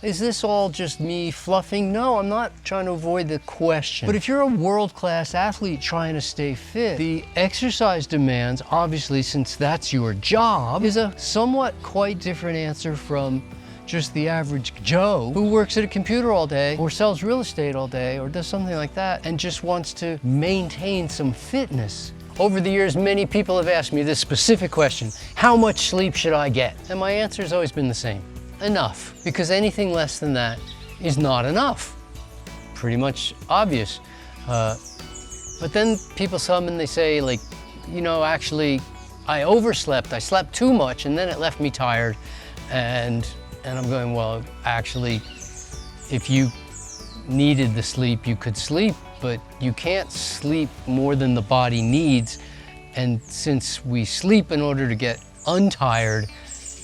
Is this all just me fluffing? No, I'm not trying to avoid the question. But if you're a world-class athlete trying to stay fit, the exercise demands, obviously, since that's your job, is a somewhat quite different answer from just the average Joe who works at a computer all day or sells real estate all day or does something like that and just wants to maintain some fitness. Over the years, many people have asked me this specific question: how much sleep should I get? And my answer has always been the same: enough, because anything less than that is not enough. Pretty much obvious. But then people come and they say, like, you know, actually, I overslept. I slept too much and then it left me tired. And I'm going, well, actually, if you needed the sleep, you could sleep, but you can't sleep more than the body needs. And since we sleep in order to get untired,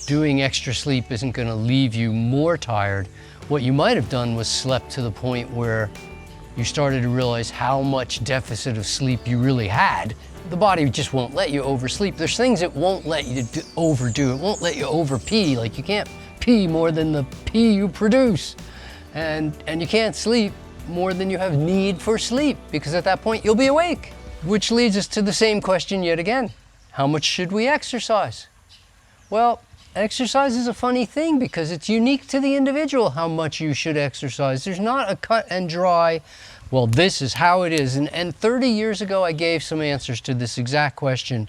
doing extra sleep isn't going to leave you more tired. What you might have done was slept to the point where you started to realize how much deficit of sleep you really had. The body just won't let you oversleep. There's things it won't let you overdo. It won't let you over pee. Like, you can't pee more than the pee you produce. And you can't sleep more than you have need for sleep, because at that point you'll be awake. Which leads us to the same question yet again. How much should we exercise? Well, exercise is a funny thing because it's unique to the individual how much you should exercise. There's not a cut and dry, well, this is how it is. And 30 years ago, I gave some answers to this exact question.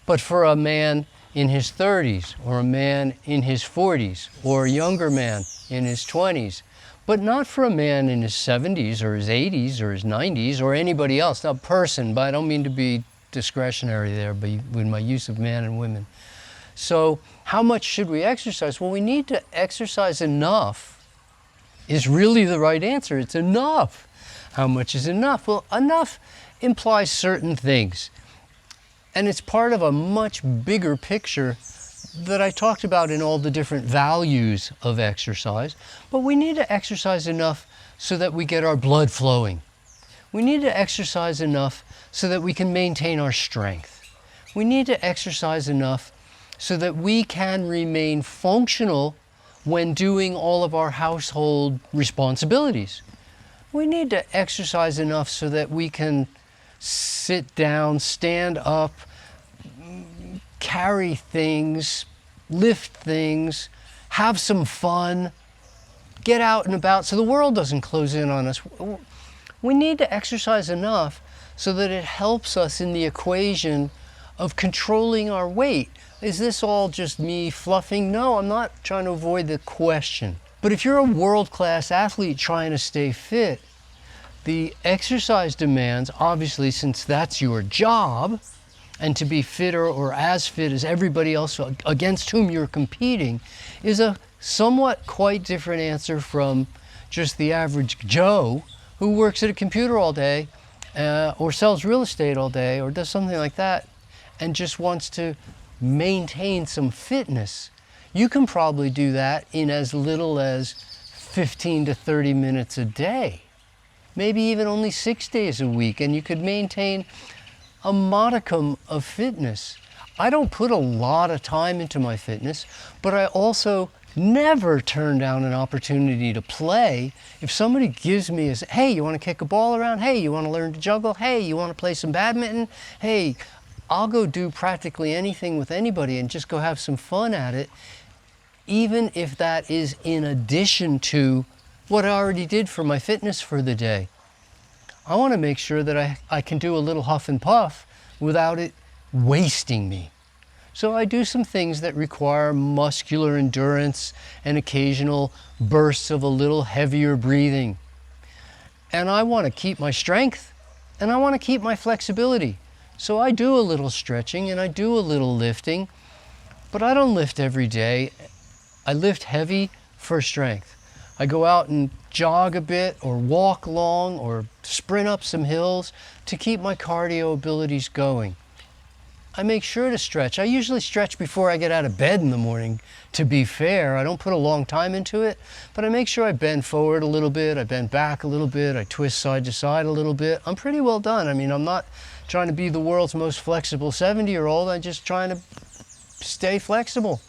But for a man in his 30s, or a man in his 40s, or a younger man in his 20s, but not for a man in his 70s or his 80s or his 90s or anybody else, a person, but I don't mean to be discretionary there with my use of man and women. So how much should we exercise? Well, we need to exercise enough is really the right answer. It's enough. How much is enough? Well, enough implies certain things. And it's part of a much bigger picture that I talked about in all the different values of exercise. But we need to exercise enough so that we get our blood flowing. We need to exercise enough so that we can maintain our strength. We need to exercise enough so that we can remain functional when doing all of our household responsibilities. We need to exercise enough so that we can sit down, stand up, carry things, lift things, have some fun, get out and about so the world doesn't close in on us. We need to exercise enough so that it helps us in the equation of controlling our weight. Is this all just me fluffing? No, I'm not trying to avoid the question. But if you're a world-class athlete trying to stay fit, the exercise demands, obviously, since that's your job, and to be fitter or as fit as everybody else against whom you're competing, is a somewhat quite different answer from just the average Joe who works at a computer all day or sells real estate all day or does something like that and just wants to maintain some fitness. You can probably do that in as little as 15 to 30 minutes a day, maybe even only 6 days a week, and you could maintain a modicum of fitness. I don't put a lot of time into my fitness, but I also never turn down an opportunity to play. If somebody gives me a, hey, you want to kick a ball around? Hey, you want to learn to juggle? Hey, you want to play some badminton? Hey, I'll go do practically anything with anybody and just go have some fun at it, even if that is in addition to what I already did for my fitness for the day. I want to make sure that I can do a little huff and puff without it wasting me. So I do some things that require muscular endurance and occasional bursts of a little heavier breathing. And I want to keep my strength and I want to keep my flexibility. So I do a little stretching and I do a little lifting, but I don't lift every day. I lift heavy for strength. I go out and jog a bit or walk long or sprint up some hills to keep my cardio abilities going. I make sure to stretch. I usually stretch before I get out of bed in the morning, to be fair. I don't put a long time into it, but I make sure I bend forward a little bit, I bend back a little bit, I twist side to side a little bit. I'm pretty well done. I mean, I'm not trying to be the world's most flexible 70-year-old. I'm just trying to stay flexible.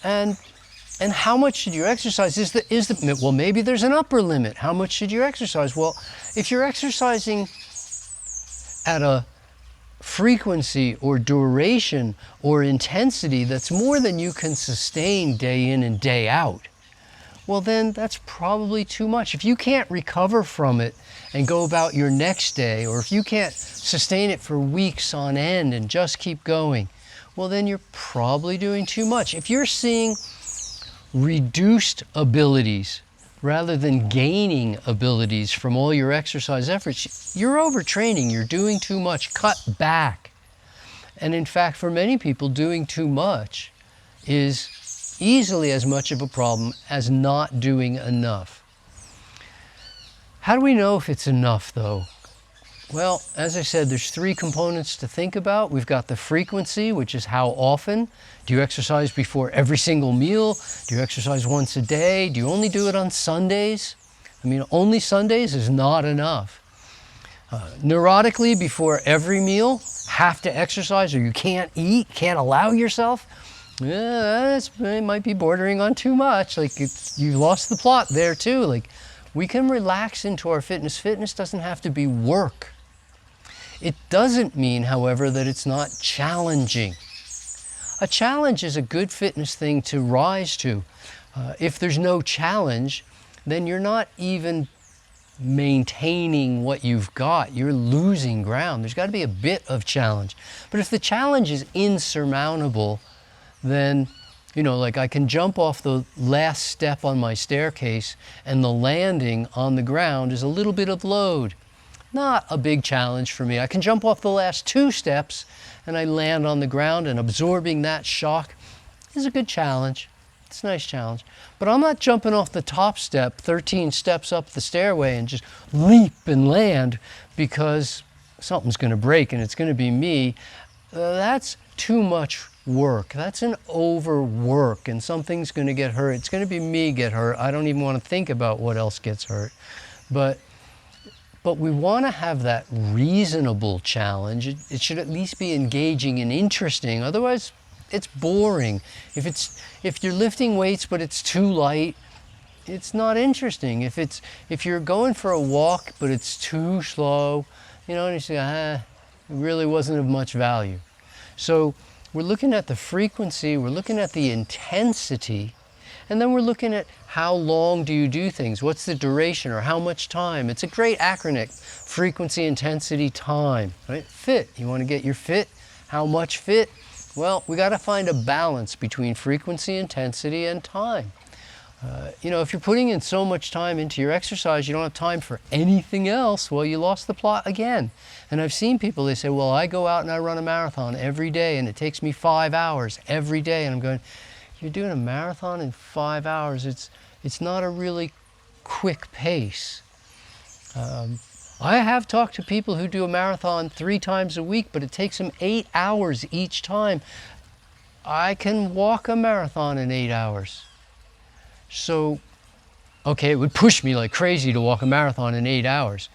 And And how much should you exercise? Well, maybe there's an upper limit. How much should you exercise? Well, if you're exercising at a frequency or duration or intensity that's more than you can sustain day in and day out, well then that's probably too much. If you can't recover from it and go about your next day, or if you can't sustain it for weeks on end and just keep going, well then you're probably doing too much. If you're seeing reduced abilities rather than gaining abilities from all your exercise efforts, you're overtraining, you're doing too much. Cut back. And in fact, for many people, doing too much is easily as much of a problem as not doing enough. How do we know if it's enough though? Well, as I said, there's three components to think about. We've got the frequency, which is how often. Do you exercise before every single meal? Do you exercise once a day? Do you only do it on Sundays? I mean, only Sundays is not enough. Neurotically, before every meal, have to exercise, or you can't eat, can't allow yourself? It might be bordering on too much. Like, you've lost the plot there too. Like, we can relax into our fitness. Fitness doesn't have to be work. It doesn't mean, however, that it's not challenging. A challenge is a good fitness thing to rise to. If there's no challenge, then you're not even maintaining what you've got. You're losing ground. There's got to be a bit of challenge. But if the challenge is insurmountable, then, you know, like I can jump off the last step on my staircase and the landing on the ground is a little bit of load. Not a big challenge for me. I can jump off the last 2 steps and I land on the ground, and absorbing that shock is a good challenge. It's a nice challenge. But I'm not jumping off the top step 13 steps up the stairway and just leap and land because something's going to break and it's going to be me. That's too much work. That's an overwork, and something's going to get hurt. It's going to be me get hurt. I don't even want to think about what else gets hurt. But we want to have that reasonable challenge. It should at least be engaging and interesting. Otherwise, it's boring. If you're lifting weights but it's too light, it's not interesting. If you're going for a walk but it's too slow, you know, and you say, it really wasn't of much value. So we're looking at the frequency, we're looking at the intensity, and then we're looking at how long do you do things? What's the duration, or how much time? It's a great acronym: frequency, intensity, time, right? Fit, you want to get your fit. How much fit? Well, we got to find a balance between frequency, intensity, and time. You know, if you're putting in so much time into your exercise, you don't have time for anything else, well, you lost the plot again. And I've seen people, they say, well, I go out and I run a marathon every day and it takes me 5 hours every day. And I'm going, you're doing a marathon in 5 hours. It's not a really quick pace. I have talked to people who do a marathon 3 times a week, but it takes them 8 hours each time. I can walk a marathon in 8 hours. So, okay, it would push me like crazy to walk a marathon in 8 hours,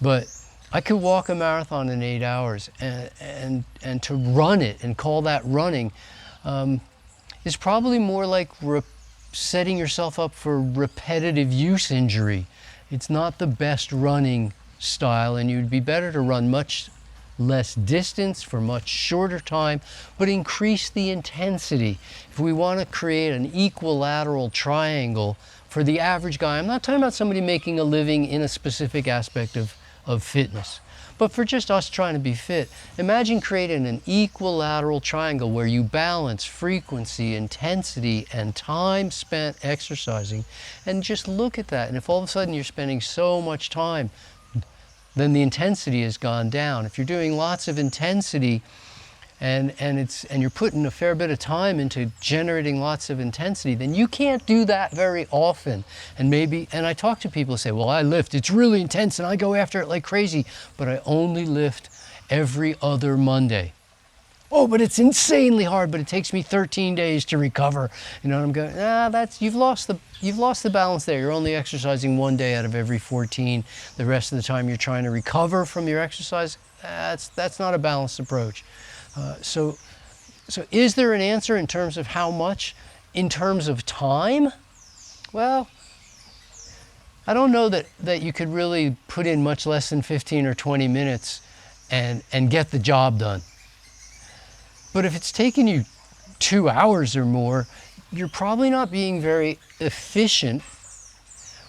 but I could walk a marathon in 8 hours, and to run it and call that running is probably more like setting yourself up for repetitive use injury. It's not the best running style, and you'd be better to run much less distance for much shorter time, but increase the intensity. If we want to create an equilateral triangle for the average guy, I'm not talking about somebody making a living in a specific aspect of fitness, but for just us trying to be fit, imagine creating an equilateral triangle where you balance frequency, intensity, and time spent exercising, and just look at that. And if all of a sudden you're spending so much time, then the intensity has gone down. If you're doing lots of intensity and you're putting a fair bit of time into generating lots of intensity, then you can't do that very often. And I talk to people who say, well, I lift, it's really intense and I go after it like crazy, but I only lift every other Monday. Oh, but it's insanely hard, but it takes me 13 days to recover. You know, and I'm going, you've lost the balance there. You're only exercising 1 day out of every 14. The rest of the time you're trying to recover from your exercise. That's not a balanced approach. So is there an answer in terms of how much? In terms of time, well, I don't know that you could really put in much less than 15 or 20 minutes and get the job done. But if it's taking you 2 hours or more, you're probably not being very efficient,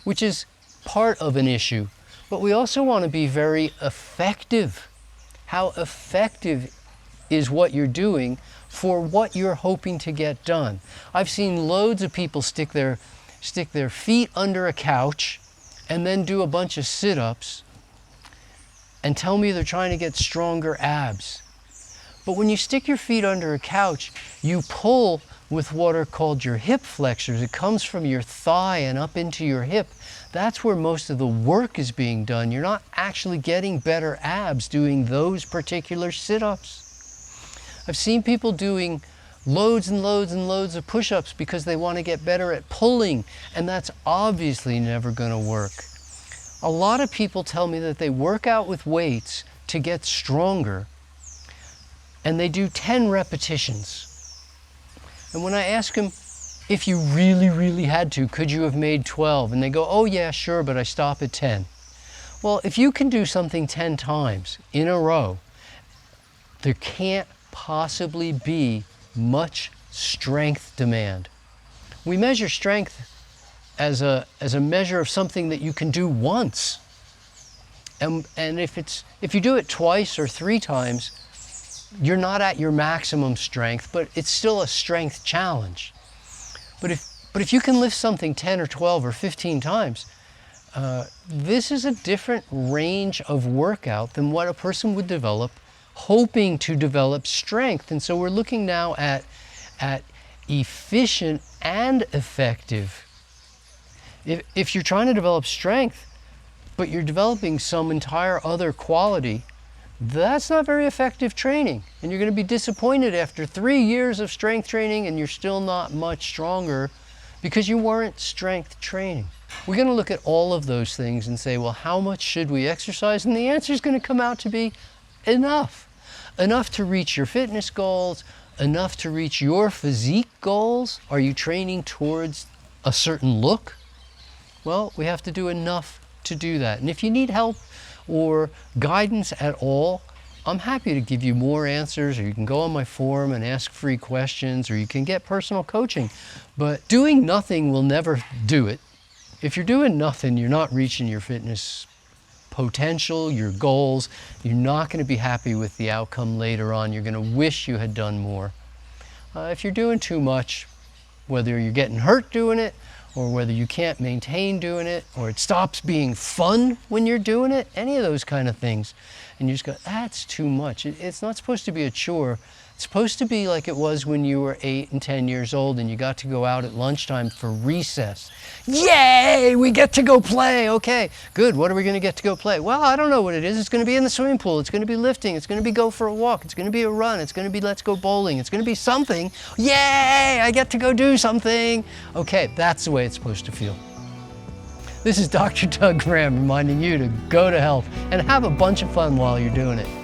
which is part of an issue. But we also want to be very effective. How effective is what you're doing for what you're hoping to get done? I've seen loads of people stick their feet under a couch and then do a bunch of sit-ups and tell me they're trying to get stronger abs. But when you stick your feet under a couch, you pull with what are called your hip flexors. It comes from your thigh and up into your hip. That's where most of the work is being done. You're not actually getting better abs doing those particular sit-ups. I've seen people doing loads and loads and loads of push-ups because they want to get better at pulling, and that's obviously never going to work. A lot of people tell me that they work out with weights to get stronger, and they do 10 repetitions. And when I ask them, if you really, really had to, could you have made 12? And they go, oh yeah, sure, but I stop at 10. Well, if you can do something 10 times in a row, there can't possibly be much strength demand. We measure strength as a measure of something that you can do once. And if you do it twice or 3 times, you're not at your maximum strength, but it's still a strength challenge. But if you can lift something 10 or 12 or 15 times, this is a different range of workout than what a person would develop hoping to develop strength. And so we're looking now at efficient and effective. If you're trying to develop strength, but you're developing some entire other quality, that's not very effective training. And you're going to be disappointed after 3 years of strength training and you're still not much stronger because you weren't strength training. We're going to look at all of those things and say, well, how much should we exercise? And the answer is going to come out to be enough. Enough to reach your fitness goals, enough to reach your physique goals. Are you training towards a certain look? Well, we have to do enough to do that. And if you need help or guidance at all, I'm happy to give you more answers, or you can go on my forum and ask free questions, or you can get personal coaching. But doing nothing will never do it. If you're doing nothing, you're not reaching your fitness potential, your goals. You're not going to be happy with the outcome later on. You're going to wish you had done more. If you're doing too much, whether you're getting hurt doing it, or whether you can't maintain doing it, or it stops being fun when you're doing it, any of those kind of things, and you just go, that's too much. It's not supposed to be a chore. It's supposed to be like it was when you were 8 and 10 years old and you got to go out at lunchtime for recess. Yay, we get to go play. Okay, good. What are we going to get to go play? Well, I don't know what it is. It's going to be in the swimming pool. It's going to be lifting. It's going to be go for a walk. It's going to be a run. It's going to be let's go bowling. It's going to be something. Yay, I get to go do something. Okay, that's the way it's supposed to feel. This is Dr. Doug Graham reminding you to go to health and have a bunch of fun while you're doing it.